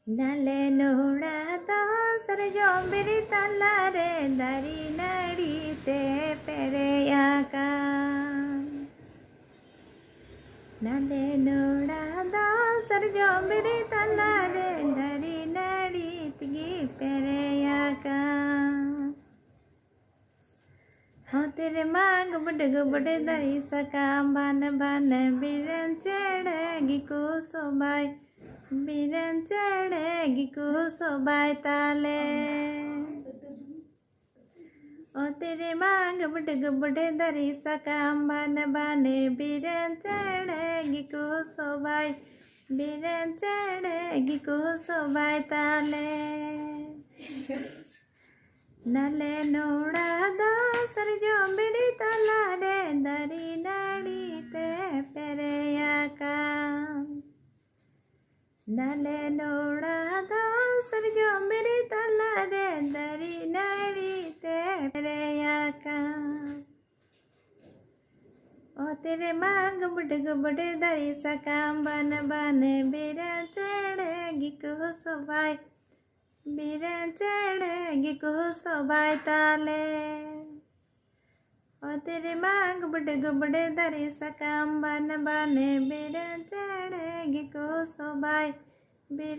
ನಲೆ ನೋಡದ ಸರಜೊಂಬಿರಿ ತಲ್ಲರೆ ದರಿ ನಡೀತೆ ಪೆರೆಯಾಕ ನಲೆ ನೋಡದ ಸರಜೊಂಬಿರಿ ತಲ್ಲರೆ ದರಿ ನಡೀತಿಗಿ ಪೆರೆಯಾಕ हाँ तेरे मांग बुढ़ दरी सका बन बन बिरन चढ़ेगी को सोबाई बिरन चढ़ेगी को सोबाई ताले ओ तेरे मांग बुढ़ दरी सका बन बन बिरन चढ़ेगी को सोबाई बिरन चढ़ेगी को सोबाई ताले ನಲೆ ನೋಡದ ಸರಜೊಂಬಿರಿ ತಲ್ಲರೆ ದರಿ ನಡೀತೆ ಪೆರೆಯಾಕ ನಲೆ ನೋಡದ ಸರಜೊಂಬಿರಿ ತಲ್ಲರೆ ದರಿ ನಡೀತೆ ಪೆರೆಯಾಕ ओ तेरे मांग बुढ़ दरी सकाम बन बन बिरन चढ़ेगी को सोबाई बिरन चढ़ेगी को सोबाई ताले ओ तेरे मांग बुढ़ दरी सकाम बन बन बिरन चढ़ेगी को सोबाई